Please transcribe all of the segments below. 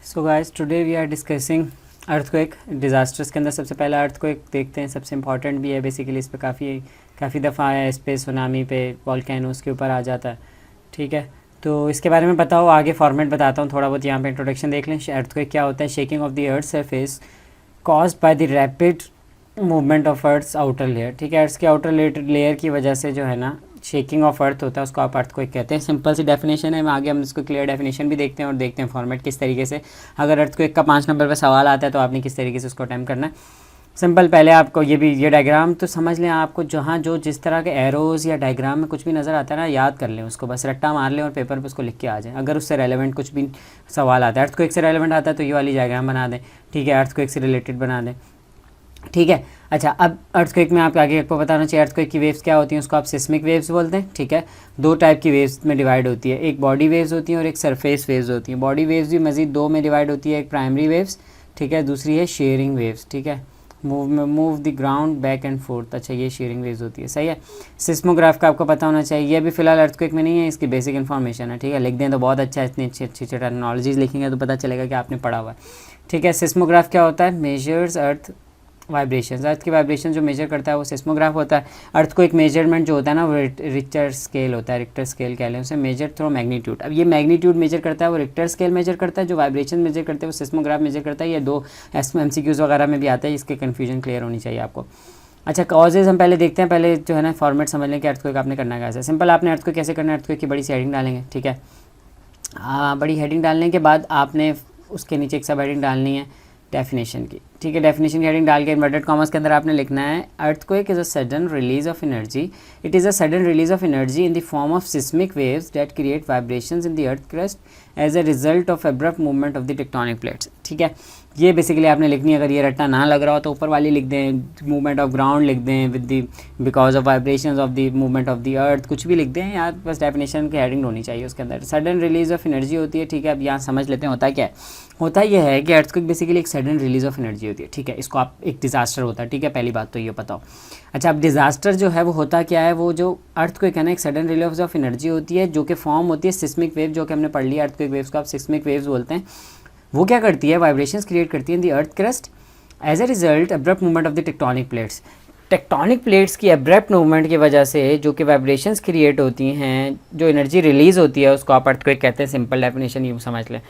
So guys today we are discussing earthquake disasters के अंदर सबसे पहला अर्थक्वेक देखते हैं, सबसे इम्पॉर्टेंट भी है बेसिकली। इस पे काफ़ी दफ़ा आया, इस पे सुनामी पे वॉल्केनोस के ऊपर आ जाता है। ठीक है, तो इसके बारे में बताओ, आगे फॉर्मेट बताता हूँ थोड़ा बहुत। यहाँ पे इंट्रोडक्शन देख लें। अर्थक्वेक क्या होता है? Shaking of the earth surface caused by the rapid movement of earth's outer layer. ठीक है, अर्थ के आउटर लेयर की वजह से जो है ना शेकिंग ऑफ अर्थ होता है, उसको आप अर्थक्वेक कहते हैं। सिंपल सी डेफिनेशन है। आगे हम इसको क्लियर डेफिनेशन भी देखते हैं और देखते हैं फॉर्मेट किस तरीके से, अगर अर्थक्वेक का 5 नंबर पर सवाल आता है तो आपने किस तरीके से उसको अटैम्प्ट करना है। सिंपल, पहले आपको ये डायग्राम तो समझ लें। आपको जहाँ जो जिस तरह के एरोज़ या डायग्राम में कुछ भी नज़र आता है ना, याद कर लें उसको, बस रट्टा मार लें और पेपर पर उसको लिख के आ जाएं। अगर उससे रेलेवेंट कुछ भी सवाल आता है, अर्थक्वेक से रेलेवेंट आता है तो ये वाली डायग्राम बना दें। ठीक है, अर्थक्वेक से रिलेटेड बना दें। ठीक है, अच्छा, अब अर्थक्वेक में आप आगे आपको बताना चाहिए अर्थक्वेक की वेव्स क्या होती हैं। उसको आप सिस्मिक वेव्स बोलते हैं। ठीक है, दो टाइप की वेव्स में डिवाइड होती है, एक बॉडी वेव्स होती हैं और एक सरफेस वेव्स होती हैं। बॉडी वेव्स भी मज़ीद दो में डिवाइड होती है, एक प्राइमरी वेव्स, ठीक है, दूसरी है शेयरिंग वेव्स। ठीक है, move the ground back and fourth. अच्छा, ये शेयरिंग वेव्स होती है, सही है। सिस्मोग्राफ का आपको पता होना चाहिए। ये भी फिलहाल अर्थक्वेक में नहीं है, इसकी बेसिक इन्फॉर्मेशन है। ठीक है, लिख दें तो बहुत अच्छा है, इतनी अच्छी टर्मिनोलॉजीज लिखेंगे तो पता चलेगा कि आपने पढ़ा हुआ है। ठीक है, सिस्मोग्राफ क्या होता है? मेजर्स अर्थ वाइब्रेशंस। अर्थ की वाइब्रेशन जो मेजर करता है वो सिस्मोग्राफ होता है। अर्थ को एक मेजरमेंट जो होता है ना वो रिक्टर स्केल होता है, रिक्टर स्केल कह लें उसे, मेजर थ्रू मैग्नीट्यूड। अब ये मैग्नीट्यूड मेजर करता है वो रिक्टर स्केल मेजर करता है, जो वाइब्रेशन मेजर करते हैं वो सिस्मोग्राफ मेजर करता है। ये दो MCQs वगैरह में भी आता है, इसके कन्फ्यूजन क्लियर होनी चाहिए आपको। अच्छा, कॉजेज हम पहले देखते हैं। पहले जो है ना फॉर्मेट समझ लें कि अर्थक्वेक आपने करना कैसे। सिंपल, आपने अर्थक्वेक कैसे करना है, अर्थक्वेक की बड़ी सी हेडिंग डालेंगे। ठीक है, बड़ी हेडिंग डालने के बाद आपने उसके नीचे एक सब हेडिंग डालनी है डेफिनेशन की। ठीक है, डेफिनेशन की हेडिंग डाल के इन्वर्टेड कॉमर्स के अंदर आपने लिखना है earthquake is a sudden release of energy. It is a sudden release of energy in the form of seismic waves that create vibrations in the earth crust as a result of abrupt movement of the tectonic plates. ठीक है, ये basically आपने लिखनी है। अगर ये रट्टा ना लग रहा हो तो ऊपर वाली लिख दें, मूवमेंट ऑफ ग्राउंड लिख दें with the because of vibrations of the movement of the अर्थ, कुछ भी लिख दें यार, बस डेफिनेशन की हेडिंग होनी चाहिए उसके अंदर। सडन रिलीज ऑफ एनर्जी होती है। ठीक है, अब यहाँ समझ लेते हैं होता क्या है। होता यह है कि अर्थक्वेक बेसिकली एक सडन रिलीज ऑफ एनर्जी होती है। ठीक है, इसको आप एक डिज़ास्टर होता है। ठीक है, पहली बात तो ये बताओ। अच्छा, अब डिज़ास्टर जो है वो होता क्या है? वो जो अर्थक्वेक है ना, एक सडन रिलीज ऑफ एनर्जी होती है जो कि फॉर्म होती है सिस्मिक वेव, जो कि हमने पढ़ लिया। अर्थक्वेक वेव्स को आप सिस्मिक वेव्स बोलते हैं। वो क्या करती है? वाइब्रेशंस क्रिएट करती है in the earth crust as a result abrupt movement of the tectonic plates. Tectonic plates की एब्रप्ट मूवमेंट की वजह से जो कि वाइब्रेशंस क्रिएट होती हैं, जो एनर्जी रिलीज़ होती है, उसको आप अर्थक्वेक कहते हैं। सिंपल डेफिनेशन यूँ समझ लें।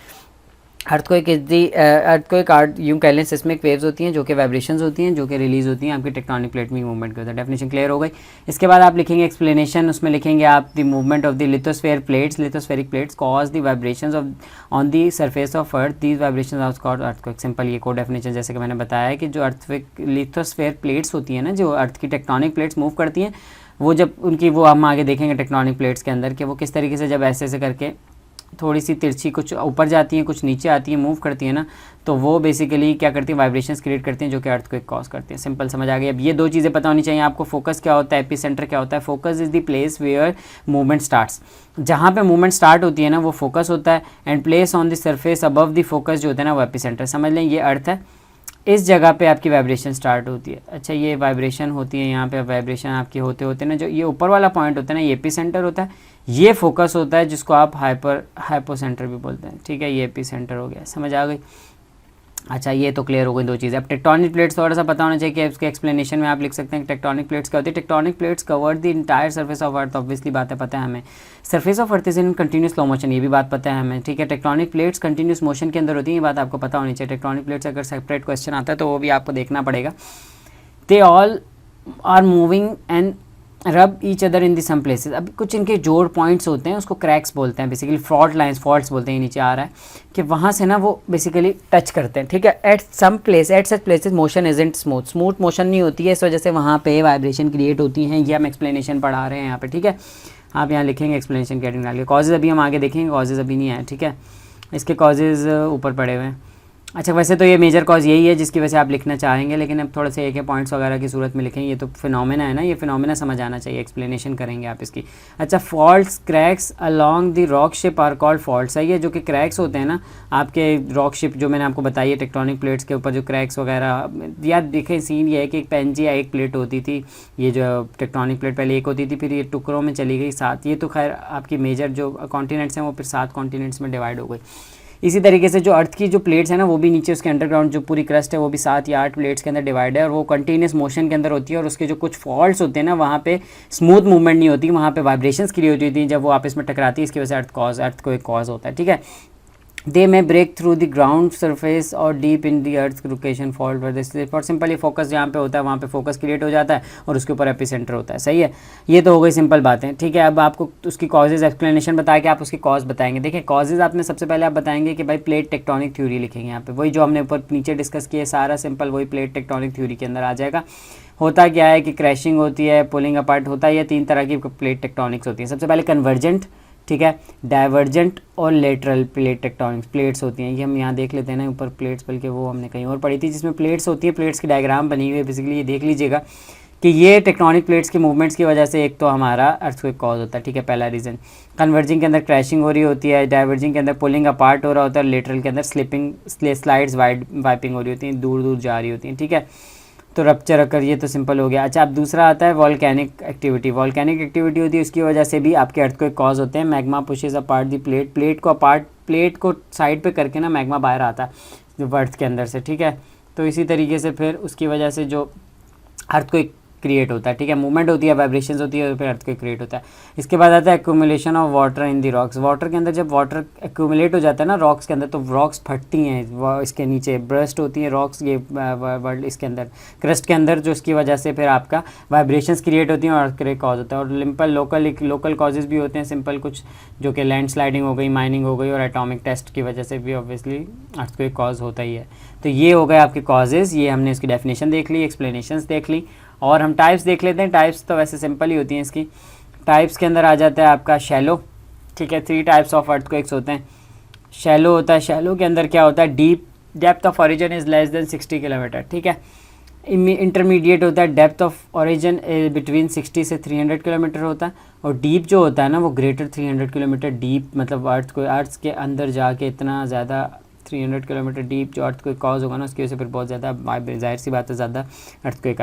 Earthquake is the earthquake art यूँ कह लें सिस्मिक वेव्स होती हैं जो कि वाइब्रेशंस होती हैं, जो कि रिलीज़ होती हैं आपकी टेक्टोनिक प्लेट में मूवमेंट के होता है। डेफिनेशन क्लियर हो गई। इसके बाद आप लिखेंगे एक्सप्लेनेशन, उसमें लिखेंगे आप the movement of the lithosphere plates, lithospheric plates cause the vibrations of on the surface of earth, these vibrations are called earthquake. Simple ये को डेफिनेशन जैसे कि मैंने बताया है कि जो अर्थक्वेक लिथोस्फेयर प्लेट्स होती हैं ना, जो अर्थ की टेक्टोनिक प्लेट्स मूव करती हैं, वो जब उनकी वो हम आगे देखेंगे टेक्टोनिक प्लेट्स के अंदर कि वो किस तरीके से जब ऐसे ऐसे करके थोड़ी सी तिरछी कुछ ऊपर जाती हैं, कुछ नीचे आती हैं, मूव करती है ना, तो वो बेसिकली क्या करती हैं? वाइब्रेशंस क्रिएट करती हैं जो कि अर्थक्वेक कॉज करती हैं। सिंपल समझ आ गई। अब ये दो चीज़ें पता होनी चाहिए आपको। फोकस क्या होता है, एपिसेंटर क्या होता है। Focus is the place where movement starts. जहाँ पे मूवमेंट स्टार्ट होती है ना वो फोकस होता है, and place on the surface above the focus जो होता है ना वो एपिसेंटर। समझ लें ये अर्थ है, इस जगह पे आपकी वाइब्रेशन स्टार्ट होती है। अच्छा, ये वाइब्रेशन होती है यहाँ पे, वाइब्रेशन आपकी होते होते ना जो ये ऊपर वाला पॉइंट होता है ना, ये एपिसेंटर होता है, ये फोकस होता है जिसको आप हाइपोसेंटर भी बोलते हैं। ठीक है, ये एपिसेंटर हो गया, समझ आ गई। अच्छा, ये तो क्लियर हो गई दो चीज़ें। अब टेक्टोनिक प्लेट्स थोड़ा सा पता होना चाहिए कि उसके एक्सप्लेनेशन में आप लिख सकते हैं कि टेक्टोनिक प्लेट्स क्या होती है। Tectonic plates cover the entire surface of earth. Obviously बात है, पता है हमें। Surface of earth is in continuous slow motion, ये भी बात पता है हमें। ठीक है, टेक्टोनिक प्लेट्स कंटिन्यूस मोशन के अंदर होती है, ये बात आपको पता होनी चाहिए। टेक्टोनिक प्लेट्स अगर सेपरेट क्वेश्चन आता है तो वो भी आपको देखना पड़ेगा। They all are moving and rub each other in the some places. अब कुछ इनके जोड़ पॉइंट्स होते हैं, उसको क्रैक्स बोलते हैं, बेसिकली फॉल्ट लाइंस, फॉल्ट्स बोलते हैं। नीचे आ रहा है कि वहाँ से ना वो बेसिकली टच करते हैं। ठीक है, at such places motion isn't smooth motion नहीं होती है, इस वजह से वहाँ पे वाइब्रेशन क्रिएट होती हैं। ये हम एक्सप्लेनेशन पढ़ा रहे हैं यहाँ पे। ठीक है, आप यहाँ लिखेंगे एक्सप्लेनेशन के डाल के। कॉजेज़ अभी हम आगे देखेंगे, कॉजेज़ अभी नहीं आए। ठीक है, इसके कॉजेज़ ऊपर पड़े हुए हैं। अच्छा, वैसे तो ये मेजर कॉज यही है जिसकी वजह से आप लिखना चाहेंगे, लेकिन अब थोड़े से एक पॉइंट्स वगैरह की सूरत में लिखेंगे। ये तो फिनोमेना है ना, ये फिनोमेना समझ आना चाहिए, एक्सप्लेनेशन करेंगे आप इसकी। अच्छा, faults cracks along the rock ship are called faults. है ये जो कि क्रैक्स होते हैं ना आपके रॉक शिप, जो मैंने आपको बताई है टेक्टोनिक प्लेट्स के ऊपर जो क्रैक्स वगैरह, यार देखें सीन ये है कि एक पेंजिया एक प्लेट होती थी, ये जो टेक्टोनिक प्लेट पहले एक होती थी, फिर ये टुकड़ों में चली गई 7। ये तो खैर आपकी मेजर जो कॉन्टिनेंट्स हैं वो फिर 7 कॉन्टिनेंट्स में डिवाइड हो गई। इसी तरीके से जो अर्थ की जो प्लेट्स है ना वो भी नीचे उसके अंडरग्राउंड जो पूरी क्रस्ट है वो भी 7 या 8 प्लेट्स के अंदर डिवाइड है और वो कंटिन्यूस मोशन के अंदर होती है और उसके जो कुछ फॉल्ट्स होते हैं ना वहाँ पे स्मूथ मूवमेंट नहीं होती, वहाँ पे वाइब्रेशंस क्रिएट होती थी जब वो आपस में टकराती है, इसकी वजह से अर्थ को एक कॉज होता है। ठीक है, they may break through the ground surface और deep in the earth location fault पर दिस फॉर सिंपली फोकस जहाँ पे होता है वहाँ पे फोकस क्रिएट हो जाता है और उसके ऊपर एपिसेंटर होता है। सही है, ये तो हो गई सिंपल बातें। ठीक है, अब आपको उसकी कॉजेज एक्सप्लेनेशन बता के आप उसकी कॉज बताएंगे। देखिए कॉजेज आपने सबसे पहले आप बताएंगे कि भाई प्लेट टेक्टोनिक थ्योरी लिखेंगे यहाँ पे, वही जो हमने ऊपर नीचे डिस्कस किया सारा सिंपल वही प्लेट टेक्टोनिक थ्योरी के अंदर आ जाएगा। होता क्या है कि क्रैशिंग होती है, पुलिंग अपार्ट होता है, ये 3 तरह की प्लेट टेक्टोनिक्स होती है। सबसे पहले कन्वर्जेंट, ठीक है, डाइवर्जेंट और लेटरल प्लेट टेक्टोनिक्स प्लेट्स होती हैं। ये हम यहाँ देख लेते हैं ना ऊपर प्लेट्स, बल्कि वो हमने कहीं और पढ़ी थी जिसमें प्लेट्स होती है, प्लेट्स की डायग्राम बनी हुई है बेसिकली। ये देख लीजिएगा कि ये टेक्टोनिक प्लेट्स के मूवमेंट्स की वजह से एक तो हमारा अर्थक्वेक कॉज होता है। ठीक है, पहला रीज़न। कन्वर्जिंग के अंदर क्रैशिंग हो रही होती है, डाइवर्जिंग के अंदर पुलिंग अपार्ट हो रहा होता है, लेटरल के अंदर स्लिपिंग स्लाइड्स वाइपिंग हो रही होती हैं, दूर दूर जा रही होती हैं। ठीक है, तो रप्चर अकर, ये तो सिंपल हो गया। अच्छा, अब दूसरा आता है वॉल्केनिक एक्टिविटी। वॉल्केनिक एक्टिविटी होती है, उसकी वजह से भी आपके अर्थक्वेक कॉज होते हैं। मैग्मा पुशेस अपार्ट दी प्लेट को साइड पे करके ना मैग्मा बाहर आता है जो अर्थ के अंदर से। ठीक है, तो इसी तरीके से फिर उसकी वजह से जो अर्थक्वेक क्रिएट होता है। ठीक है, मूवमेंट होती है, वाइब्रेशंस होती है और फिर अर्थक्वेक क्रिएट होता है। इसके बाद आता है accumulation of water in the rocks. Water के अंदर जब वाटर एक्यूमुलेट हो जाता है ना रॉक्स के अंदर तो रॉक्स फटती हैं, इसके नीचे ब्रस्ट होती हैं रॉक्स, ये वर्ल्ड इसके अंदर क्रस्ट के अंदर, जो इसकी वजह से फिर आपका वाइब्रेशंस क्रिएट होती हैं और अर्थक्वेक कॉज होता है। और सिंपल लोकल कॉजेज़ भी होते हैं सिंपल कुछ, जो कि लैंड स्लाइडिंग हो गई, माइनिंग हो गई और एटॉमिक टेस्ट की वजह से भी ऑब्वियसली अर्थक्वेक कॉज होता ही है। तो ये हो गए आपके कॉजेज़, ये हमने इसकी डेफिनेशन देख ली, एक्सप्लेनेशंस देख ली। और हम टाइप्स देख लेते हैं। टाइप्स तो वैसे सिंपल ही होती हैं इसकी। टाइप्स के अंदर आ जाता है आपका शैलो। ठीक है, 3 टाइप्स ऑफ अर्थक्वेक्स होते हैं। शैलो होता है, शैलो के अंदर क्या होता है, depth of origin is less than 60 kilometre. ठीक है, इंटरमीडिएट होता है, डेप्थ ऑफ ओरिजिन बिटवीन 60 से 300 किलोमीटर होता है। और डीप जो होता है ना वो ग्रेटर 300 किलोमीटर डीप, मतलब अर्थ के अंदर जाके इतना ज़्यादा 300 किलोमीटर डीप जो अर्थक्वेक कॉज होगा ना उसकी वजह से फिर बहुत ज़्यादा, जाहिर सी बात है, ज़्यादा अर्थक्वेक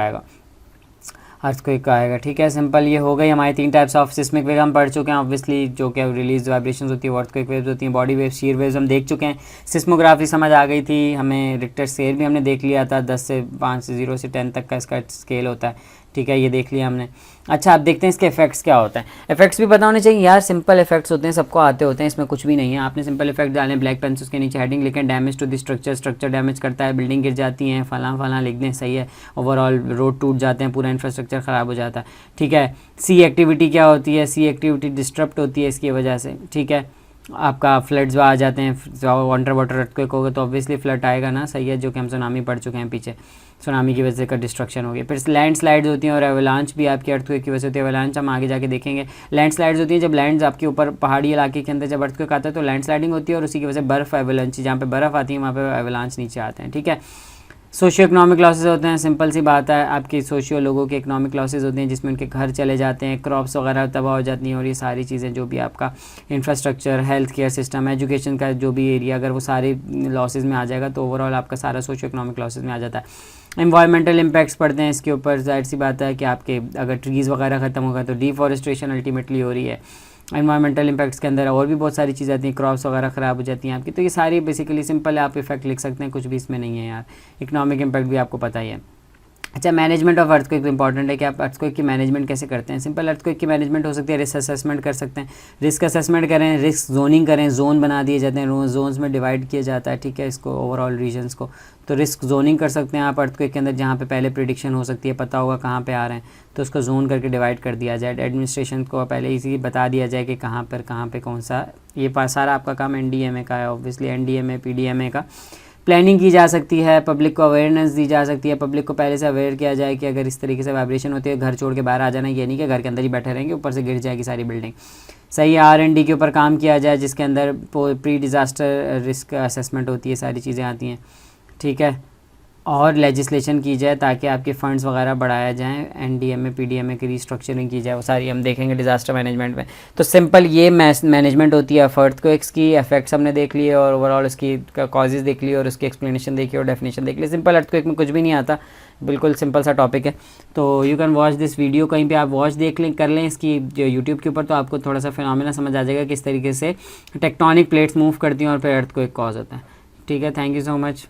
आएगा। ठीक है, सिंपल ये हो गई हमारी 3 टाइप्स ऑफ सिस्मिक वेव हम पढ़ चुके हैं ऑब्वियसली, जो कि रिलीज वाइब्रेशंस होती है, अर्थक्वेक वेव्स होती हैं, बॉडी वेव, शीयर वेव्स हम देख चुके हैं। सिस्मोग्राफी समझ आ गई थी हमें, रिक्टर स्केल भी हमने देख लिया था, 0 से 10 तक का इसका स्केल होता है। ठीक है, ये देख लिया हमने। अच्छा, अब देखते हैं इसके इफेक्ट्स क्या होते हैं। इफेक्ट्स भी पता होने चाहिए यार, सिंपल इफेक्ट्स होते हैं, सबको आते होते हैं, इसमें कुछ भी नहीं है। आपने सिंपल इफेक्ट डालें, ब्लैक पेन से उसके नीचे हेडिंग लिखें, damage to the structure damage करता है, बिल्डिंग गिर जाती हैं, फलां लिख दें, सही है। ओवरऑल रोड टूट जाते हैं, पूरा इंफ्रास्ट्रक्चर ख़राब हो जाता है। ठीक है, सी एक्टिविटी क्या होती है, सी एक्टिविटी डिस्टर्ब होती है इसकी वजह से। ठीक है, आपका फ्लड्स आ जाते हैं, वाटर अर्थक्वेक होगा तो ऑब्वियसली फ्लड आएगा ना, सही है, जो कि हम सुनामी पढ़ चुके हैं पीछे, सुनामी की वजह से का डिस्ट्रक्शन हो गया। फिर लैंड स्लाइड्स होती हैं और एवलांच भी आपकी अर्थक्वेक की वजह से होती है। एवलांच हम आगे जाके देखेंगे। लैंड स्लाइड्स होती हैं जब लैंड्स आपके ऊपर पहाड़ी इलाके के अंदर जब अर्थक्वेक आता है तो लैंड स्लाइडिंग होती है और उसी की वजह से बर्फ़ एवलांच, जहाँ पे बर्फ़ आती है वहाँ पे एवलांच नीचे आते हैं। ठीक है, सोशियो इकोनॉमिक लॉसेज होते हैं, सिंपल सी बात है, आपकी सोशियो लोगों के इकोनॉमिक लॉसेज होते हैं जिसमें उनके घर चले जाते हैं, क्रॉप्स वगैरह तबाह हो जाती हैं और ये सारी चीज़ें जो भी आपका infrastructure, health care system, education का जो भी एरिया, अगर वो सारे लॉसेज में आ जाएगा तो ओवरऑल आपका सारा सोशियो इकोनॉमिक लॉसेज में आ जाता है। एनवायरमेंटल इम्पैक्ट्स पड़ते हैं इसके ऊपर, जाहिर सी बात है कि आपके अगर ट्रीज़ वगैरह ख़त्म होगा तो डिफॉरेस्टेशन अल्टीमेटली हो रही है। एनवायरमेंटल इम्पैक्ट्स के अंदर और भी बहुत सारी चीज़ें आती हैं, क्रॉप्स वगैरह ख़राब हो जाती हैं आपकी, तो ये सारी बेसिकली सिंपल है, आप इफेक्ट लिख सकते हैं, कुछ भी इसमें नहीं है यार। इकोनॉमिक इम्पैक्ट भी आपको पता ही है। अच्छा, मैनेजमेंट ऑफ अर्थक्वेक इंपॉर्टेंट है कि आप अर्थक्वेक की मैनेजमेंट कैसे करते हैं। सिंपल अर्थक्वेक की मैनेजमेंट हो सकती है, रिस्क असेसमेंट कर सकते हैं, रिस्क असेसमेंट करें, रिस्क जोनिंग करें, जोन बना दिए जाते हैं, जोन्स में डिवाइड किया जाता है। ठीक है, इसको ओवरऑल रीजन्स को, तो रिस्क जोनिंग कर सकते हैं आप अर्थक्वेक के अंदर, जहाँ पे पहले प्रिडिक्शन हो सकती है, पता होगा कहाँ पे आ रहे हैं, तो उसको जोन करके डिवाइड कर दिया जाए। एडमिनिस्ट्रेशन को पहले इसी बता दिया जाए कि कहाँ पे कौन सा, ये सारा आपका काम एनडीएमए का है, ऑब्वियसली एनडीएमए पीडीएमए का। प्लानिंग की जा सकती है, पब्लिक को अवेयरनेस दी जा सकती है, पब्लिक को पहले से अवेयर किया जाए कि अगर इस तरीके से वाइब्रेशन होती है घर छोड़ के बाहर आ जाना, ये नहीं कि घर के अंदर ही बैठे रहेंगे, ऊपर से गिर जाएगी सारी बिल्डिंग। सही है, R&D के ऊपर काम किया जाए जिसके अंदर प्री डिज़ास्टर रिस्क असेसमेंट होती है, सारी चीज़ें आती हैं। ठीक है, और लेजिस्लेशन की जाए ताकि आपके फंड्स वगैरह बढ़ाया जाएँ, एनडीएमए पीडीएमए की रीस्ट्रक्चरिंग की जाए, वो सारी हम देखेंगे डिज़ास्टर मैनेजमेंट में। तो सिंपल ये मैनेजमेंट होती है अर्थक्वेक्स की। इफेक्ट्स हमने देख लिए और ओवरऑल इसकी कॉजेज़ देख लिए और उसकी एक्सप्लेनेशन देखी और डेफिनेशन देख ली। सिंपल अर्थक्वेक में कुछ भी नहीं आता, बिल्कुल सिंपल सा टॉपिक है। तो you can watch this video, कहीं पे आप वॉच देख लें कर लें इसकी जो यूट्यूब के ऊपर, तो आपको थोड़ा सा फिनोमेना समझ आ जाएगा किस तरीके से टेक्टोनिक प्लेट्स मूव करती हैं और फिर अर्थक्वेक कॉज होता है। ठीक है, थैंक यू सो मच।